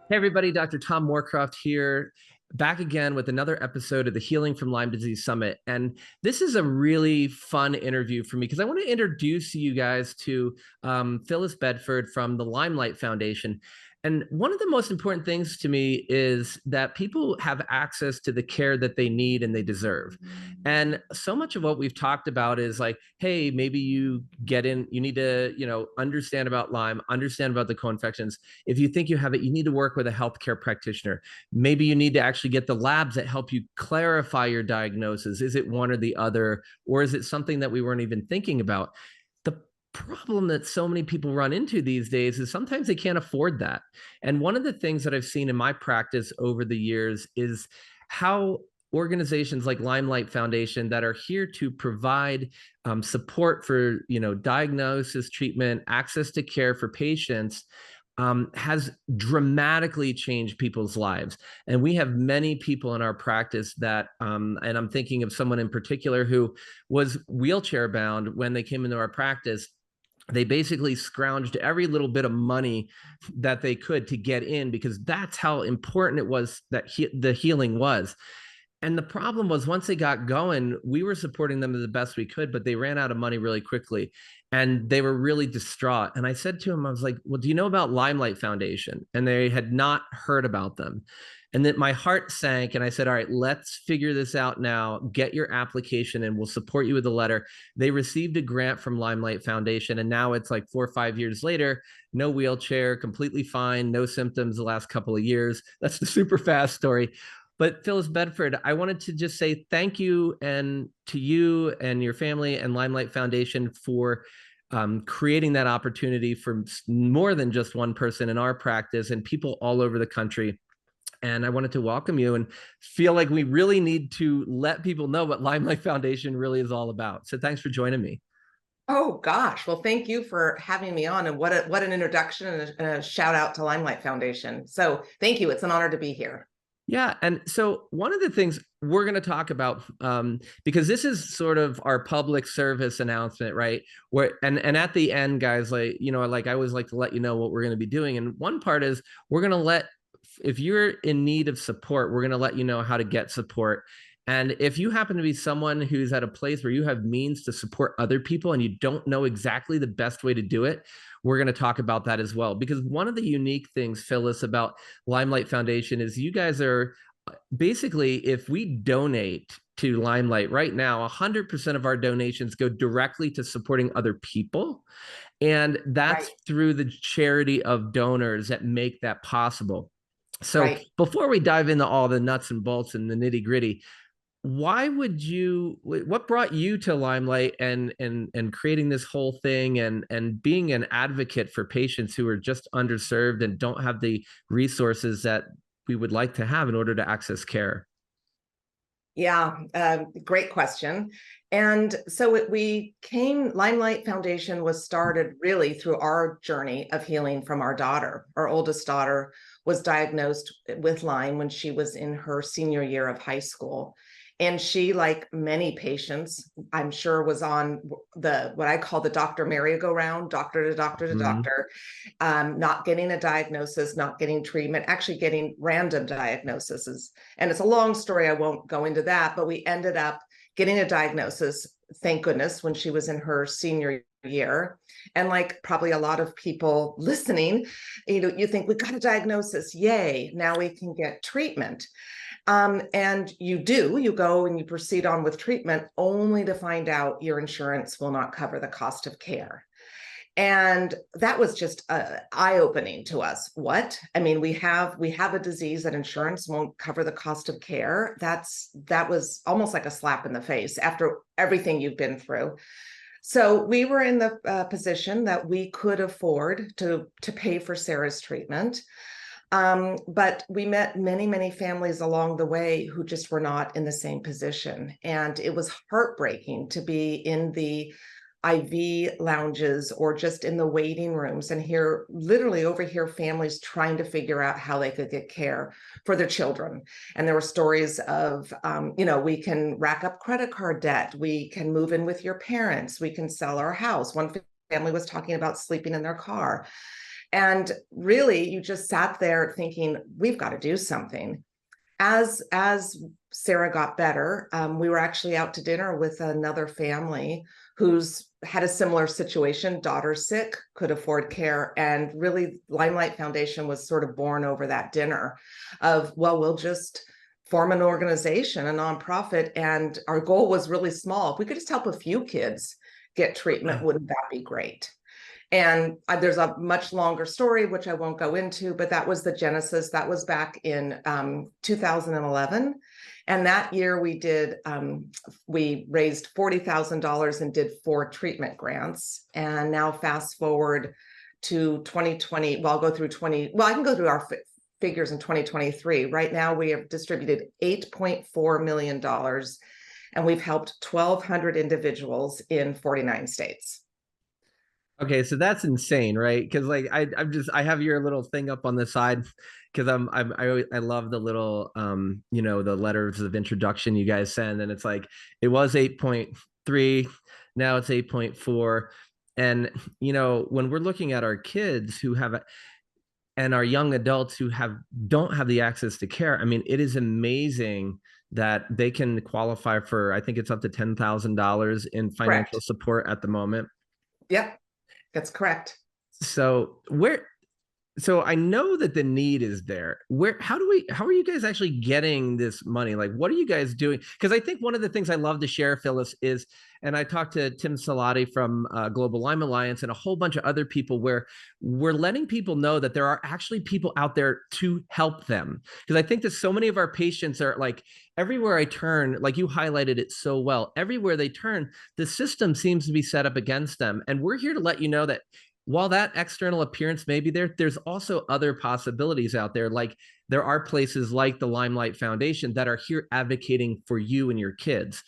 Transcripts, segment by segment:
Hey everybody, Dr. Tom Moorcroft here, back again with another episode of the Healing from Lyme Disease Summit. And this is a really fun interview for me because I want to introduce you guys to Fillis Bedford from the LymeLight Foundation. And one of the most important things to me is that people have access to the care that they need and they deserve. And so much of what we've talked about is like, hey, maybe you need to, understand about Lyme, understand about the co-infections. If you think you have it, you need to work with a healthcare practitioner. Maybe you need to actually get the labs that help you clarify your diagnosis. Is it one or the other, or is it something that we weren't even thinking about? The problem that so many people run into these days is sometimes they can't afford that. And one of the things that I've seen in my practice over the years is how organizations like LymeLight Foundation that are here to provide support for diagnosis, treatment, access to care for patients has dramatically changed people's lives. And we have many people in our practice that, and I'm thinking of someone in particular who was wheelchair bound when they came into our practice. They basically scrounged every little bit of money that they could to get in because that's how important it was that the healing was. And the problem was once they got going, we were supporting them the best we could, but they ran out of money really quickly and they were really distraught. And I said to him, I was like, well, do you know about LymeLight Foundation? And they had not heard about them. And then my heart sank and I said, all right, let's figure this out now. Get your application and we'll support you with a letter. They received a grant from LymeLight Foundation. And now it's like 4 or 5 years later, no wheelchair, completely fine, no symptoms the last couple of years. That's the super fast story. But Fillis Bedford, I wanted to just say thank you and to you and your family and LymeLight Foundation for creating that opportunity for more than just one person in our practice and people all over the country. And I wanted to welcome you and feel like we really need to let people know what LymeLight Foundation really is all about. So thanks for joining me. Oh gosh, well, thank you for having me on, and what an introduction and a shout out to LymeLight Foundation. So thank you. It's an honor to be here. Yeah. And so one of the things we're going to talk about, because this is sort of our public service announcement, right? And at the end, guys, like I always like to let you know what we're going to be doing. And one part is we're going to if you're in need of support, we're going to let you know how to get support. And if you happen to be someone who's at a place where you have means to support other people and you don't know exactly the best way to do it, we're going to talk about that as well. Because one of the unique things, Phyllis, about LymeLight Foundation is you guys are basically, if we donate to LymeLight right now, 100% of our donations go directly to supporting other people. And that's Right. through the charity of donors that make that possible. So Right. before we dive into all the nuts and bolts and the nitty gritty, what brought you to LymeLight and creating this whole thing and being an advocate for patients who are just underserved and don't have the resources that we would like to have in order to access care? Yeah, great question. And so LymeLight Foundation was started really through our journey of healing from our daughter. Our oldest daughter was diagnosed with Lyme when she was in her senior year of high school. And she, like many patients, I'm sure, was on what I call the doctor merry-go-round, doctor to doctor to doctor, not getting a diagnosis, not getting treatment, actually getting random diagnoses. And it's a long story. I won't go into that, but we ended up getting a diagnosis, thank goodness, when she was in her senior year. And like probably a lot of people listening, you think we got a diagnosis, yay, now we can get treatment. And you go and you proceed on with treatment only to find out your insurance will not cover the cost of care. And that was just eye-opening to us. What? I mean, we have a disease that insurance won't cover the cost of care. That was almost like a slap in the face after everything you've been through. So we were in the position that we could afford to pay for Sarah's treatment. But we met many, many families along the way who just were not in the same position. And it was heartbreaking to be in the IV lounges or just in the waiting rooms and literally overhear families trying to figure out how they could get care for their children. And there were stories of, we can rack up credit card debt. We can move in with your parents. We can sell our house. One family was talking about sleeping in their car. And really, you just sat there thinking, we've got to do something. As Sarah got better, we were actually out to dinner with another family who's had a similar situation, daughter sick, could afford care. And really, LymeLight Foundation was sort of born over that dinner of, well, we'll just form an organization, a nonprofit. And our goal was really small. If we could just help a few kids get treatment, wouldn't that be great? And there's a much longer story, which I won't go into, but that was the genesis. That was back in 2011. And that year we raised $40,000 and did 4 treatment grants. And now fast forward to 2020, well, I'll go through I can go through our figures in 2023. Right now we have distributed $8.4 million and we've helped 1,200 individuals in 49 states. Okay, so that's insane, right? Because like I have your little thing up on the side because I love the little the letters of introduction you guys send, and it's like it was 8.3, now it's 8.4, and when we're looking at our kids who have and our young adults who don't have the access to care, I mean, it is amazing that they can qualify for, I think it's up to $10,000 in financial Correct. support at the moment. Yep. That's correct. So I know that the need is there. How are you guys actually getting this money? Like, what are you guys doing? Because I think one of the things I love to share, Phyllis, is, and I talked to Tim Salati from Global Lyme Alliance and a whole bunch of other people where we're letting people know that there are actually people out there to help them. Because I think that so many of our patients are like, everywhere I turn, like you highlighted it so well, everywhere they turn, the system seems to be set up against them. And we're here to let you know that while that external appearance may be there, there's also other possibilities out there. Like there are places like the LymeLight Foundation that are here advocating for you and your kids.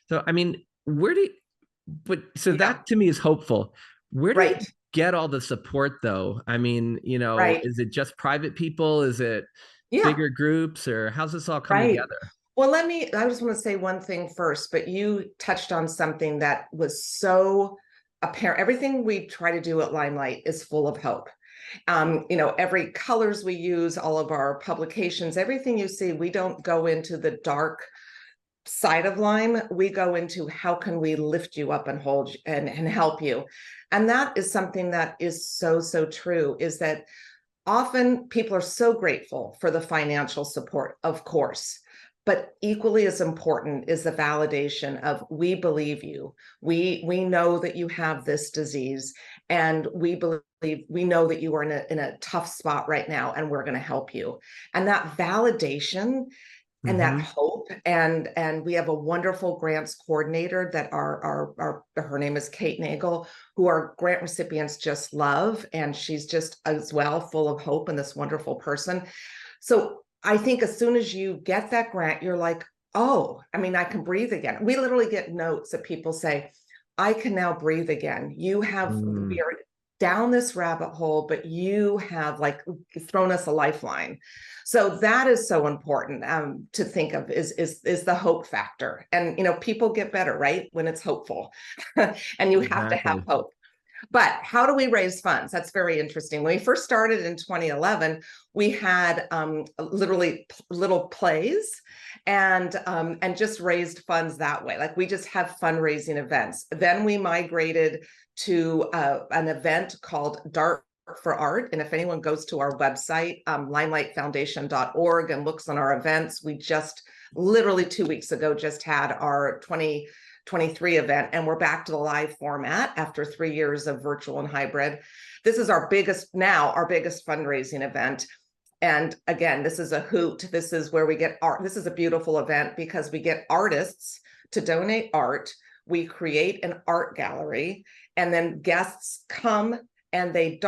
So, I mean, that to me is hopeful. Where do you get all the support though? I mean, is it just private people? Is it bigger groups, or how's this all come together? Well, I just want to say one thing first, but you touched on something that was so apparent. Everything we try to do at LymeLight is full of hope. Every colors we use, all of our publications, everything you see, we don't go into the dark side of Lyme. We go into how can we lift you up and hold and help you. And that is something that is so, so true, is that often people are so grateful for the financial support, of course. But equally as important is the validation of, we believe you. We know that you have this disease, and we know that you are in a tough spot right now, and we're going to help you. And that validation and that hope, and we have a wonderful grants coordinator that her name is Kate Nagel, who our grant recipients just love, and she's just as well full of hope and this wonderful person. So I think as soon as you get that grant, you're like, oh, I mean, I can breathe again. We literally get notes that people say, I can now breathe again. We are down this rabbit hole, but you have like thrown us a lifeline. So that is so important to think of is the hope factor. And, people get better, right, when it's hopeful and you have to have hope. But how do we raise funds? That's very interesting. When we first started in 2011, we had literally little plays and just raised funds that way. Like we just have fundraising events. Then we migrated to an event called Dart for Art. And if anyone goes to our website, limelightfoundation.org, and looks on our events, we just literally 2 weeks ago just had our 2023 event, and we're back to the live format after 3 years of virtual and hybrid. This is our biggest fundraising event. And again, this is a hoot. This is where we get art. This is a beautiful event because we get artists to donate art. We create an art gallery, and then guests come and they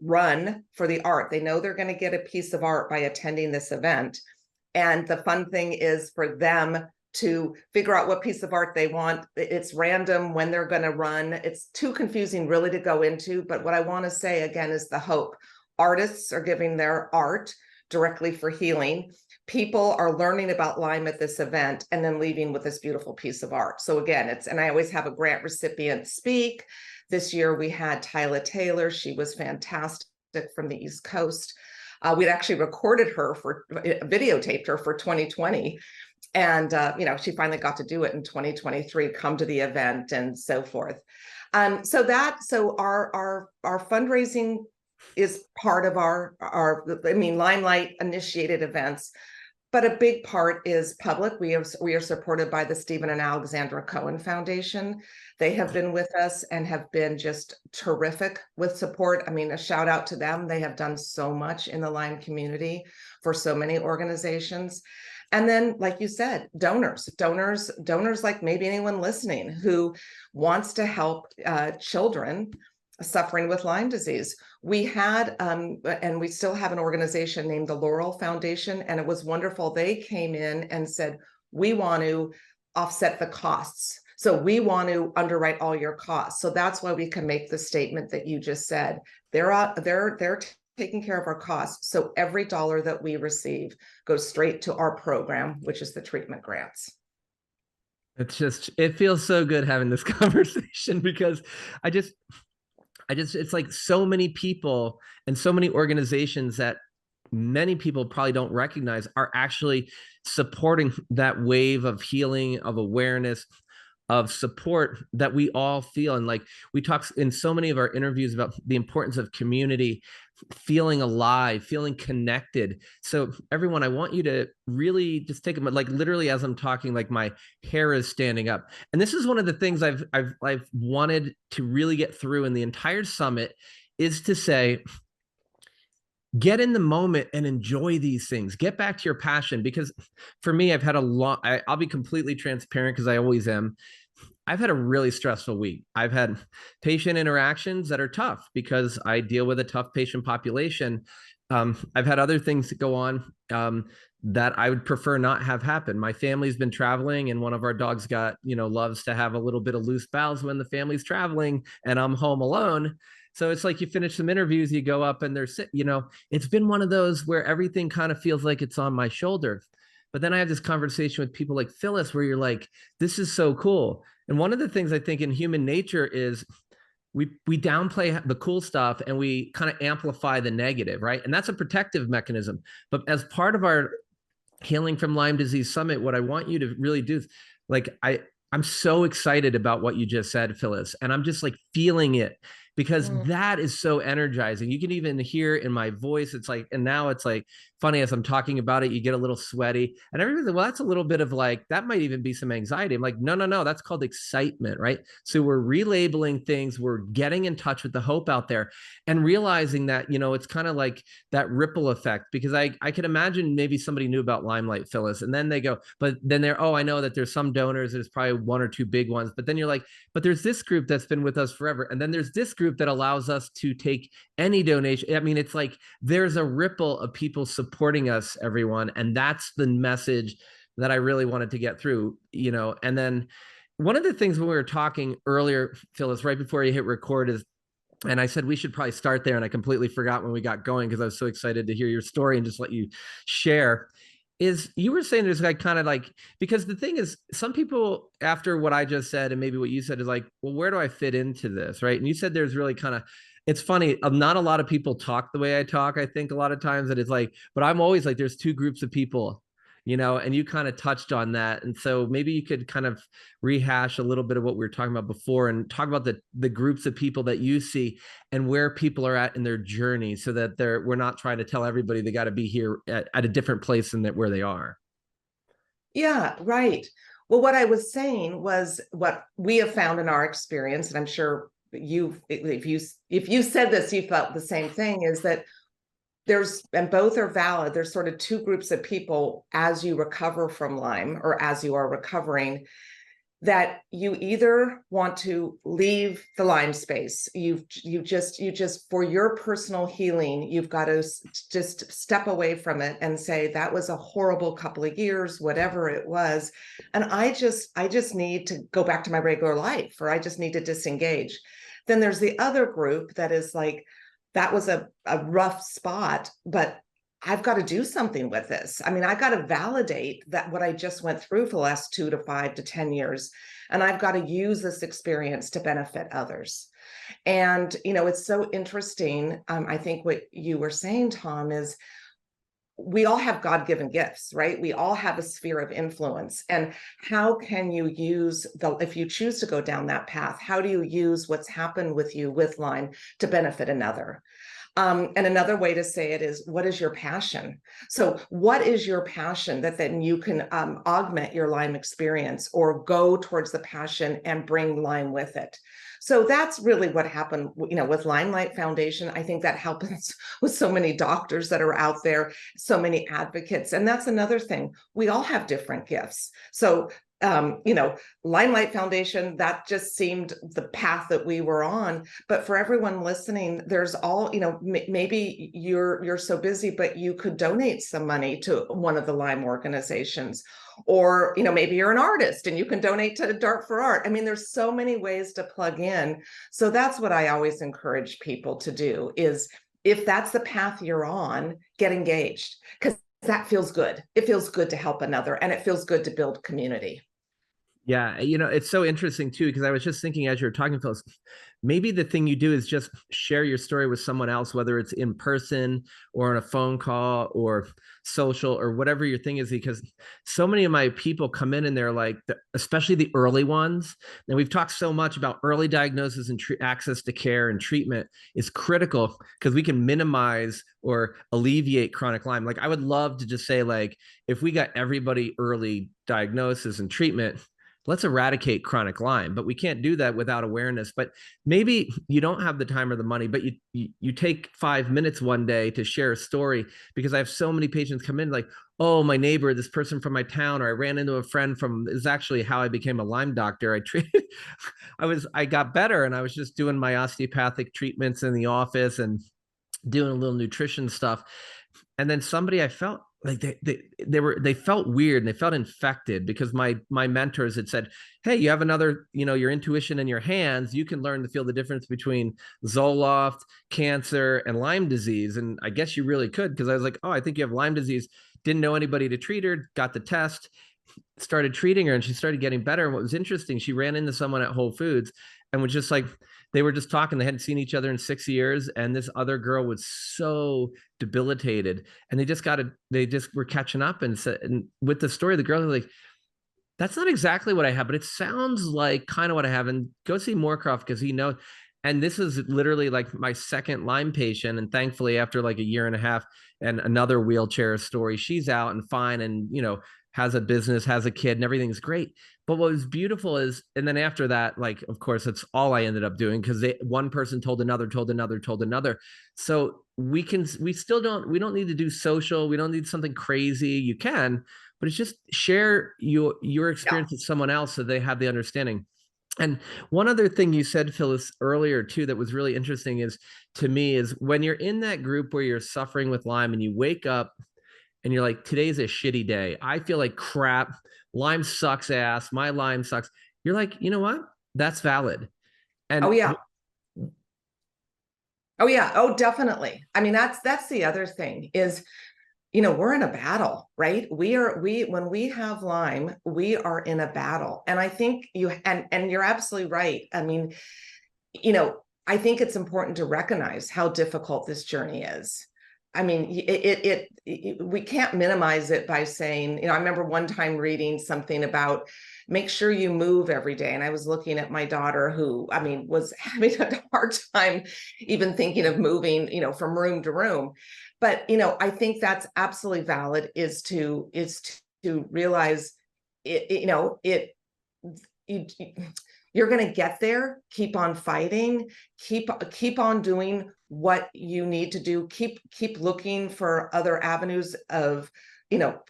run for the art. They know they're going to get a piece of art by attending this event. And the fun thing is for them to figure out what piece of art they want. It's random when they're going to run. It's too confusing really to go into, but what I want to say again is the hope. Artists are giving their art directly for healing. People are learning about Lyme at this event and then leaving with this beautiful piece of art. So again, and I always have a grant recipient speak. This year we had Tyla Taylor. She was fantastic. from the East Coast. We'd actually recorded her videotaped her for 2020. And, she finally got to do it in 2023, come to the event and so forth. So our fundraising is part of our LymeLight initiated events, but a big part is public. We are supported by the Stephen and Alexandra Cohen Foundation. They have been with us and have been just terrific with support. I mean, a shout out to them. They have done so much in the Lyme community for so many organizations. And then, like you said, donors like maybe anyone listening who wants to help children suffering with Lyme disease. We had, and we still have an organization named the Laurel Foundation, and it was wonderful. They came in and said, we want to offset the costs. So we want to underwrite all your costs. So that's why we can make the statement that you just said. They're taking care of our costs. So every dollar that we receive goes straight to our program, which is the treatment grants. It feels so good having this conversation, because it's like so many people and so many organizations that many people probably don't recognize are actually supporting that wave of healing, of awareness, of support that we all feel. And like we talk in so many of our interviews about the importance of community, feeling alive, feeling connected. So everyone, I want you to really just take a minute, like literally as I'm talking, like my hair is standing up. And this is one of the things I've wanted to really get through in the entire summit, is to say, get in the moment and enjoy these things. Get back to your passion. Because for me, I've had I'll be completely transparent, because I always am. I've had a really stressful week. I've had patient interactions that are tough because I deal with a tough patient population. I've had other things that go on that I would prefer not have happen. My family's been traveling, and one of our dogs loves to have a little bit of loose bowels when the family's traveling and I'm home alone. So it's like you finish some interviews, you go up and it's been one of those where everything kind of feels like it's on my shoulder. But then I have this conversation with people like Phyllis, where you're like, this is so cool. And one of the things I think in human nature is we downplay the cool stuff and we kind of amplify the negative, right? And that's a protective mechanism. But as part of our Healing from Lyme Disease Summit, what I want you to really do is, like, I'm so excited about what you just said, Phyllis, and I'm just like feeling it, because that is so energizing. You can even hear in my voice. It's like, and now it's like funny as I'm talking about it, you get a little sweaty, and everybody's like, well, that's a little bit of like, that might even be some anxiety. I'm like, no, that's called excitement, right? So we're relabeling things. We're getting in touch with the hope out there and realizing that, it's kind of like that ripple effect, because I could imagine maybe somebody knew about LymeLight, Phyllis, and then they go, but then I know that there's some donors, there's probably one or two big ones, but then you're like, but there's this group that's been with us forever. And then there's this group that allows us to take any donation. I mean, it's like there's a ripple of people supporting us, everyone. And that's the message that I really wanted to get through, And then one of the things when we were talking earlier, Phyllis, right before you hit record, is, and I said we should probably start there, and I completely forgot when we got going because I was so excited to hear your story and just let you share. Is you were saying there's like kind of like, because the thing is, some people after what I just said and maybe what you said is like, well, where do I fit into this, right? And you said there's really kind of, it's funny, not a lot of people talk the way I talk. I think a lot of times that it's like, but I'm always like, there's two groups of people, and you kind of touched on that. And so maybe you could kind of rehash a little bit of what we were talking about before and talk about the groups of people that you see and where people are at in their journey, so that we're not trying to tell everybody they got to be here at a different place than where they are. Yeah, right. Well, what I was saying was what we have found in our experience, and I'm sure if you said this, you felt the same thing, is that and both are valid. There's sort of two groups of people as you recover from Lyme, or as you are recovering, that you either want to leave the Lyme space. You just for your personal healing, you've got to just step away from it and say, that was a horrible couple of years, whatever it was. And I just need to go back to my regular life, or I just need to disengage. Then there's the other group that is like, that was a rough spot, but I've got to do something with this. I mean, I got to validate that what I just went through for the last 2 to 5 to 10 years, and I've got to use this experience to benefit others. And, it's so interesting. I think what you were saying, Tom, is we all have God-given gifts, right? We all have a sphere of influence. And how can you use if you choose to go down that path, how do you use what's happened with you with Lyme to benefit another? And another way to say it is, what is your passion? So what is your passion that then you can augment your Lyme experience, or go towards the passion and bring Lyme with it? So that's really what happened, with LymeLight Foundation. I think that happens with so many doctors that are out there, so many advocates. And that's another thing. We all have different gifts. So LymeLight Foundation, that just seemed the path that we were on. But for everyone listening, there's all, maybe you're so busy, but you could donate some money to one of the Lyme organizations. Or, maybe you're an artist and you can donate to Dart for Art. I mean, there's so many ways to plug in. So that's what I always encourage people to do, is if that's the path you're on, get engaged, because that feels good. It feels good to help another, and it feels good to build community. Yeah, it's so interesting too, because I was just thinking as you were talking, Phyllis, maybe the thing you do is just share your story with someone else, whether it's in person or on a phone call or social or whatever your thing is, because so many of my people come in and they're like, especially the early ones, and we've talked so much about early diagnosis and access to care and treatment is critical because we can minimize or alleviate chronic Lyme. Like, I would love to just say, like, if we got everybody early diagnosis and treatment, let's eradicate chronic Lyme. But we can't do that without awareness. But maybe you don't have the time or the money, but you take 5 minutes one day to share a story, because I have so many patients come in like, oh, my neighbor, this person from my town, or I ran into a friend from, is actually how I became a Lyme doctor. I treated, I got better, and I was just doing my osteopathic treatments in the office and doing a little nutrition stuff. And then somebody, I felt like they felt weird and they felt infected, because my mentors had said, hey, you have another, your intuition in your hands. You can learn to feel the difference between Zoloft, cancer, and Lyme disease. And I guess you really could, because I was like, oh, I think you have Lyme disease. Didn't know anybody to treat her, got the test, started treating her, and she started getting better. And what was interesting, she ran into someone at Whole Foods and was just like, they were just talking. They hadn't seen each other in 6 years. And this other girl was so debilitated, and they just were catching up. And said, and with the story, the girl was like, that's not exactly what I have, but it sounds like kind of what I have. And go see Moorcroft, because he knows. And this is literally like my second Lyme patient. And thankfully, after like a year and a half and another wheelchair story, she's out and fine, and, has a business, has a kid, and everything's great. But what was beautiful is, and then after that, like, of course, that's all I ended up doing, because one person told another, told another, told another. So we don't need to do social. We don't need something crazy. You can, but it's just share your experience with someone else so they have the understanding. And one other thing you said, Phyllis, earlier too, that was really interesting to me is when you're in that group where you're suffering with Lyme and you wake up and you're like, today's a shitty day. I feel like crap. Lyme sucks ass. My Lyme sucks. You're like, you know what? That's valid. And oh yeah. Oh yeah. Oh, definitely. I mean, that's the other thing is, we're in a battle, right? When we have Lyme, we are in a battle. And I think and you're absolutely right. I mean, I think it's important to recognize how difficult this journey is. I mean, we can't minimize it by saying, I remember one time reading something about make sure you move every day. And I was looking at my daughter who, was having a hard time even thinking of moving, from room to room. But, I think that's absolutely valid, is to realize you're going to get there. Keep on fighting, keep on doing what you need to do. Keep looking for other avenues of,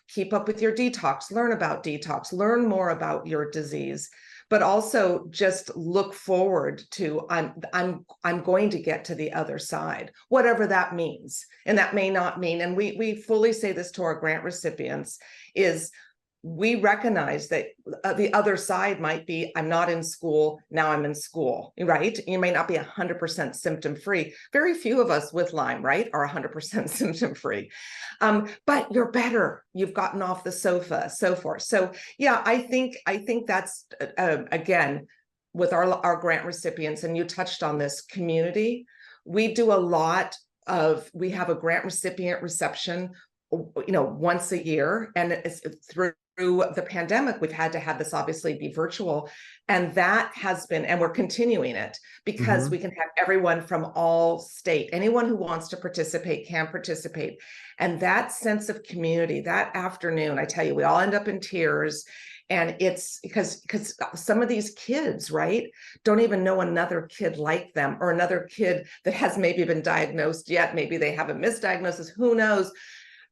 keep up with your detox, learn about detox, learn more about your disease, but also just look forward to, I'm going to get to the other side, whatever that means. And that may not mean, and we fully say this to our grant recipients, is we recognize that the other side might be, I'm not in school, now I'm in school, right? You may not be 100% symptom free. Very few of us with Lyme, right, are 100% symptom free. But you're better. You've gotten off the sofa, so forth. So yeah, I think that's, again, with our grant recipients, and you touched on this, community. We do a lot of, we have a grant recipient reception, once a year, and it's through the pandemic, we've had to have this obviously be virtual. And that has been, and we're continuing it because we can have everyone from all state, anyone who wants to participate can participate. And that sense of community, that afternoon, I tell you, we all end up in tears. And it's because some of these kids, right, don't even know another kid like them, or another kid that has maybe been diagnosed yet. Maybe they have a misdiagnosis, who knows?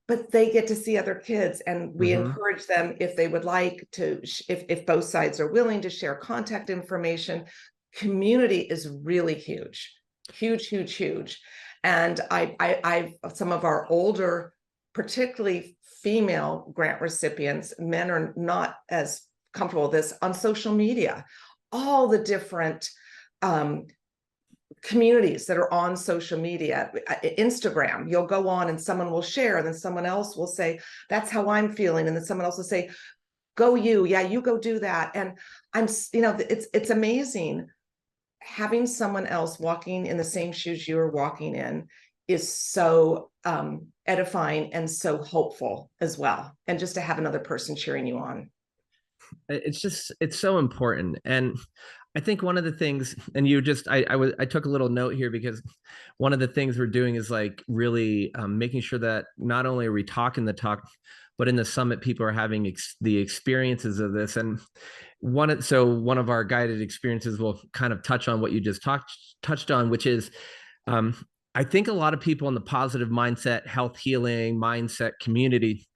But they get to see other kids, and we encourage them, if they would like to, if both sides are willing to share contact information. Community is really huge, huge, huge, huge. And I've some of our older, particularly female grant recipients, men are not as comfortable with this, on social media, all the different communities that are on social media. Instagram, you'll go on and someone will share, and then someone else will say, that's how I'm feeling, and then someone else will say, go you, yeah, you go do that. And I'm, it's amazing having someone else walking in the same shoes you are walking in is so edifying and so hopeful as well. And just to have another person cheering you on. It's so important. And I think one of the things, and I took a little note here, because one of the things we're doing is like really making sure that not only are we talking the talk, but in the summit, people are having the experiences of this. And one of our guided experiences will kind of touch on what you just touched on, which is, I think a lot of people in the positive mindset, health healing mindset community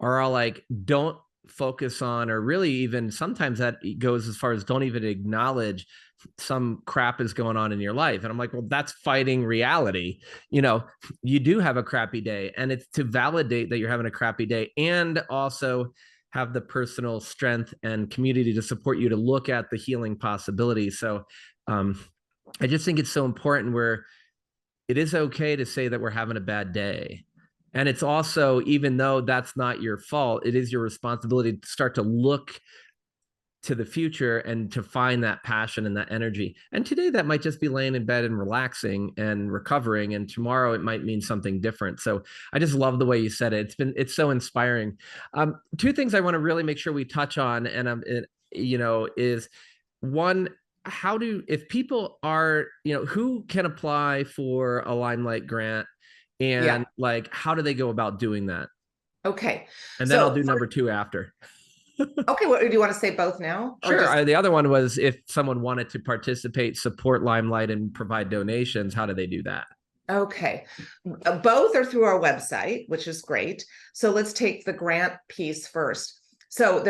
are all like, don't focus on, or really even sometimes that goes as far as don't even acknowledge some crap is going on in your life. And I'm like, well, that's fighting reality. You do have a crappy day, and it's to validate that you're having a crappy day, and also have the personal strength and community to support you to look at the healing possibilities. So I just think it's so important where it is okay to say that we're having a bad day. And it's also, even though that's not your fault, it is your responsibility to start to look to the future and to find that passion and that energy. And today that might just be laying in bed and relaxing and recovering. And tomorrow it might mean something different. So I just love the way you said it. It's so inspiring. Two things I want to really make sure we touch on, and is one, if people are, who can apply for a LymeLight grant, and like, how do they go about doing that? Okay. And then I'll do number two after. Okay. What do you want to say, both now? Sure. The other one was, if someone wanted to participate, support LymeLight, and provide donations, how do they do that? Okay. Both are through our website, which is great. So let's take the grant piece first. So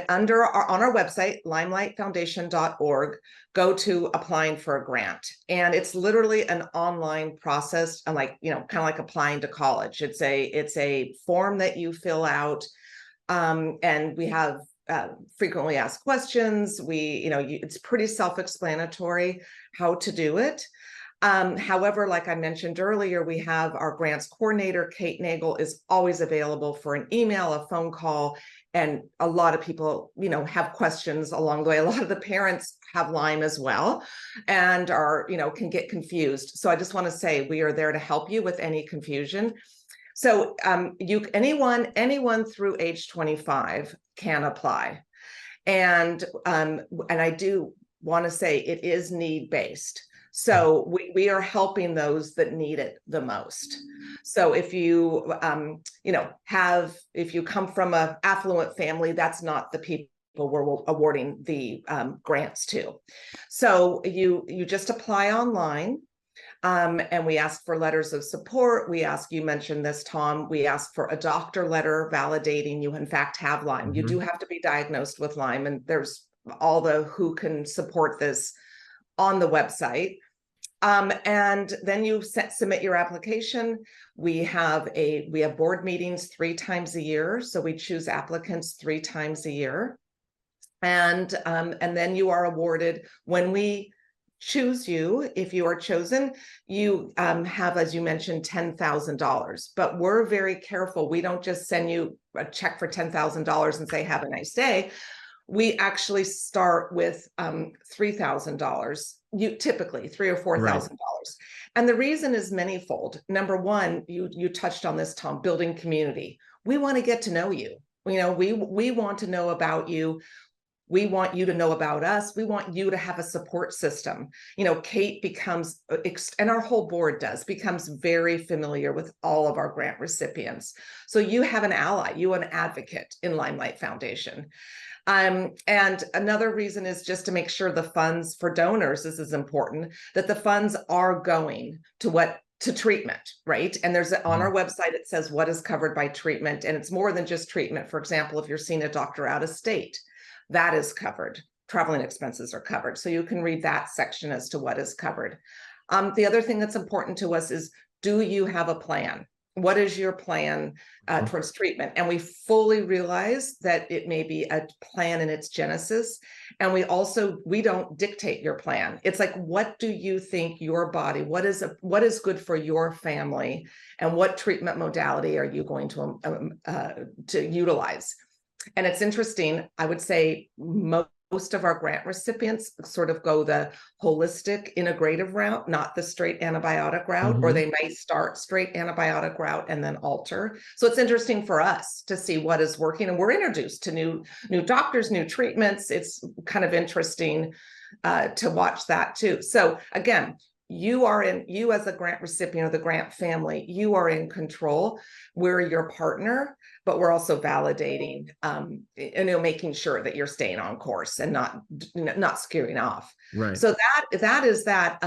on our website, limelightfoundation.org, go to applying for a grant. And it's literally an online process, and kind of like applying to college. It's a form that you fill out. And we have frequently asked questions. It's pretty self-explanatory how to do it. However, like I mentioned earlier, we have our grants coordinator, Kate Nagel, is always available for an email, a phone call. And a lot of people, have questions along the way. A lot of the parents have Lyme as well, and can get confused. So I just want to say, we are there to help you with any confusion. So anyone through age 25 can apply. And I do want to say it is need-based. So we are helping those that need it the most. So if you, if you come from an affluent family, that's not the people we're awarding the grants to. So you just apply online. And we ask for letters of support. You mentioned this, Tom, we ask for a doctor letter validating you in fact have Lyme. You do have to be diagnosed with Lyme, and there's all the who can support this on the website. And then you submit your application. We have board meetings 3 times a year. So we choose applicants 3 times a year. And then you are awarded when we choose you. If you are chosen, you have, as you mentioned, $10,000. But we're very careful. We don't just send you a check for $10,000 and say, have a nice day. We actually start with $3,000. You typically $3,000 or $4,000. Right. And the reason is manyfold. Number one, you touched on this, Tom, building community. We want to get to know you. You know, we want to know about you. We want you to know about us. We want you to have a support system. You know, Kate becomes, and our whole board becomes very familiar with all of our grant recipients. So you have an ally, you an advocate in LymeLight Foundation. And another reason is just to make sure the funds for donors, this is important, that the funds are going to treatment, right? And there's on our website, it says what is covered by treatment. And it's more than just treatment. For example, if you're seeing a doctor out of state, that is covered. Traveling expenses are covered. So you can read that section as to what is covered. The other thing that's important to us is, do you have a plan? What is your plan towards treatment? And we fully realize that it may be a plan in its genesis. And we don't dictate your plan. It's like, what do you think your body, what is good for your family, and what treatment modality are you going to utilize? And it's interesting, I would say most of our grant recipients sort of go the holistic integrative route, not the straight antibiotic route, or they may start straight antibiotic route and then alter. So it's interesting for us to see what is working, and we're introduced to new doctors, new treatments. It's kind of interesting to watch that too. So again, you as a grant recipient or the grant family, you are in control. We're your partner, but we're also validating, making sure that you're staying on course and not skewing off. Right. So that is that.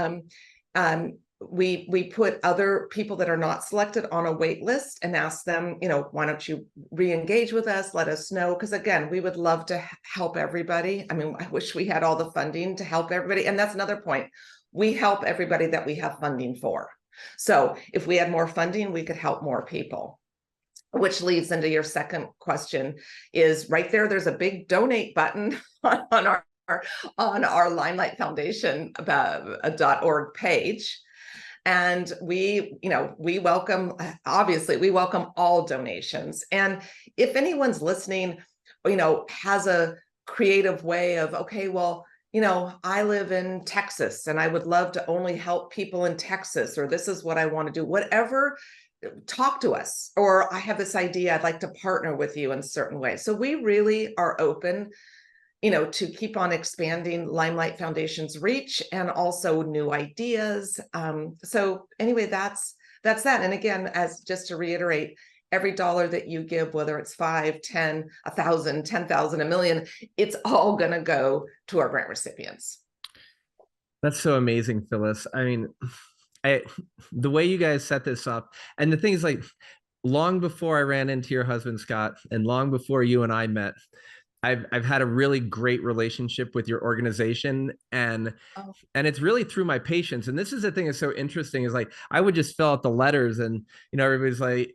We put other people that are not selected on a wait list and ask them, why don't you re-engage with us? Let us know. Because again, we would love to help everybody. I mean, I wish we had all the funding to help everybody. And that's another point. We help everybody that we have funding for. So if we had more funding, we could help more people. Which leads into your second question, is right there. There's a big donate button on our LymeLight Foundation .org page. And we welcome all donations. And if anyone's listening, has a creative way of, okay, well, I live in Texas and I would love to only help people in Texas, or this is what I want to do, whatever, talk to us. Or I have this idea, I'd like to partner with you in certain ways. So we really are open, to keep on expanding LymeLight Foundation's reach and also new ideas. So anyway, that's that. And again, as just to reiterate, every dollar that you give, whether it's 5, 10, 1,000, 10,000, $1 million, it's all going to go to our grant recipients. That's so amazing, Phyllis. I mean, the way you guys set this up, and the thing is, like, long before I ran into your husband, Scott, and long before you and I met, I've had a really great relationship with your organization, and it's really through my patients. And this is the thing that's so interesting, is like, I would just fill out the letters and, everybody's like,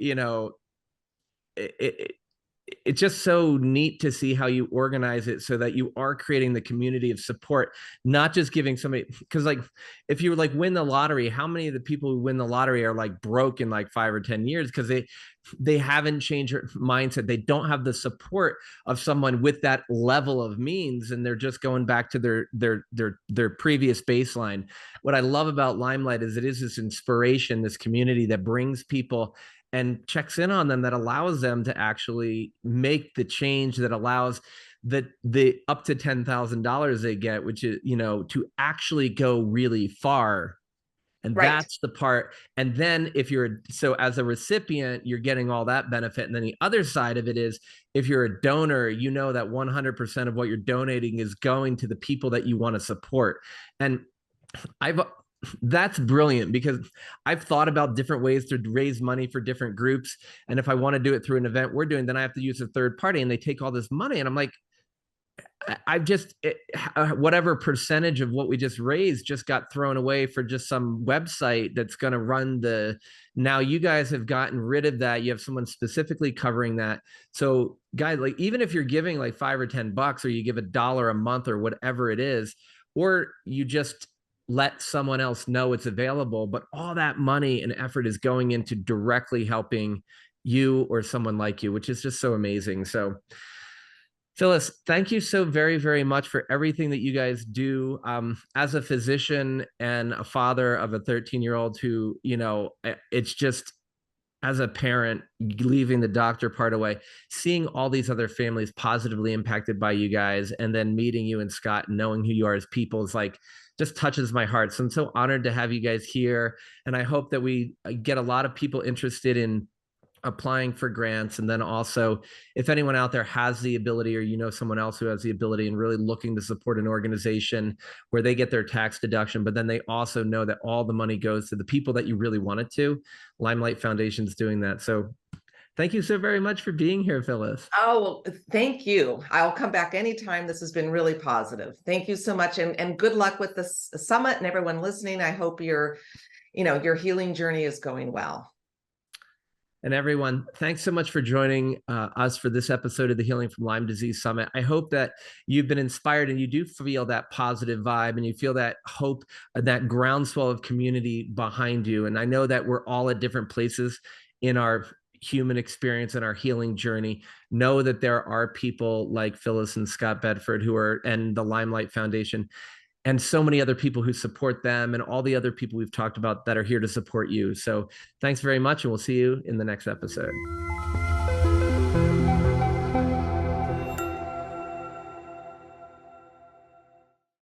it's just so neat to see how you organize it so that you are creating the community of support, not just giving somebody, because like, if you like win the lottery, how many of the people who win the lottery are like broke in like 5 or 10 years because they haven't changed their mindset. They don't have the support of someone with that level of means, and they're just going back to their previous baseline. What I love about LymeLight is it is this inspiration, this community that brings people and checks in on them, that allows them to actually make the change that allows the up to $10,000 they get, which is, to actually go really far. And right. That's the part. And then so as a recipient, you're getting all that benefit. And then the other side of it is, if you're a donor, that 100% of what you're donating is going to the people that you want to support. And that's brilliant, because I've thought about different ways to raise money for different groups. And if I want to do it through an event we're doing, then I have to use a third party, and they take all this money. And I'm like, I've just whatever percentage of what we just raised just got thrown away for just some website that's going to run the. Now you guys have gotten rid of that. You have someone specifically covering that. So guys, like even if you're giving like $5 or $10, or you give $1 a month or whatever it is, or you just let someone else know it's available, but all that money and effort is going into directly helping you or someone like you, which is just so amazing. So Phyllis, thank you so very, very much for everything that you guys do. As a physician and a father of a 13-year-old who, it's just, as a parent, leaving the doctor part away, seeing all these other families positively impacted by you guys, and then meeting you and Scott, and knowing who you are as people is like, just touches my heart. So I'm so honored to have you guys here. And I hope that we get a lot of people interested in applying for grants. And then also, if anyone out there has the ability, or someone else who has the ability and really looking to support an organization where they get their tax deduction, but then they also know that all the money goes to the people that you really want it to, LymeLight Foundation is doing that. So thank you so very much for being here, Phyllis. Oh, well, thank you. I'll come back anytime. This has been really positive. Thank you so much. And good luck with this summit, and everyone listening. I hope your healing journey is going well. And everyone, thanks so much for joining us for this episode of the Healing from Lyme Disease Summit. I hope that you've been inspired, and you do feel that positive vibe, and you feel that hope, that groundswell of community behind you. And I know that we're all at different places in our human experience and our healing journey. Know that there are people like Phyllis and Scott Bedford and the LymeLight Foundation, and so many other people who support them, and all the other people we've talked about that are here to support you. So thanks very much, and we'll see you in the next episode.